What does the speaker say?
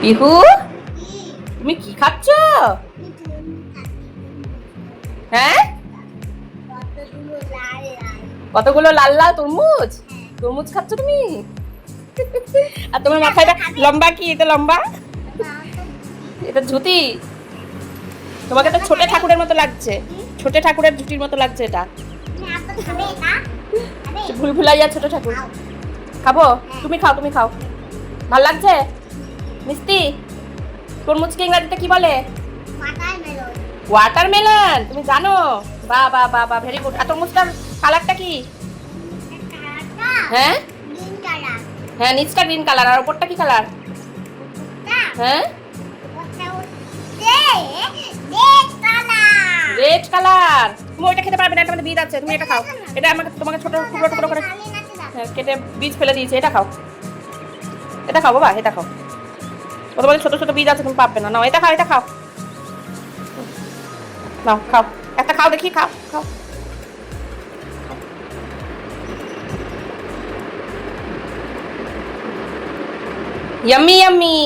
পিহু, তুমি কি খাচ্ছ? হ্যাঁ, কতগুলো লাল লাল তরমুজ? তরমুজ খাচ্ছ তুমি? আর তোমার মাথাটা লম্বা কি? এটা লম্বা, এটা ঝুঁটি। তোমাকে তো ছোট ঠাকুরের মতো লাগছে, ছোট ঠাকুরের ঝুঁটির মতো লাগছে এটা। ভুল ভুলাইয়া ছোট ঠাকুর। খাবো? তুমি খাও, তুমি খাও। ভাল লাগছে মিষ্টি? তরমুজকে ইংরেজিতে কি বলে? ওয়াটারমেলন। তুমি জানো? বাহ বাহ বাহ বাহ, ভেরি গুড। আর তরমুজটার কালারটা কি? হ্যাঁ হ্যাঁ, নিচটা গ্রিন কালার, আর উপরটা কি কালার? হ্যাঁ, রেড কালার। তুমি ওইটা খেতে পারবে না, এটা মধ্যে বীজ আছে। তুমি এটা খাও। এটা আমাকে তোমাকে ছোট টুকরো টুকরো করে কেটে বীজ ফেলে দিয়েছে। এটা খাও, এটা খাও বাবা, এটা খাও। ওটা বলে ছোট ছোট বীজ আছে, তুমি পাবে না। নাও এটা খাও, এটা খাও। নাও খাও, একটা খাও দেখি, খাও খাও। Yummy yummy.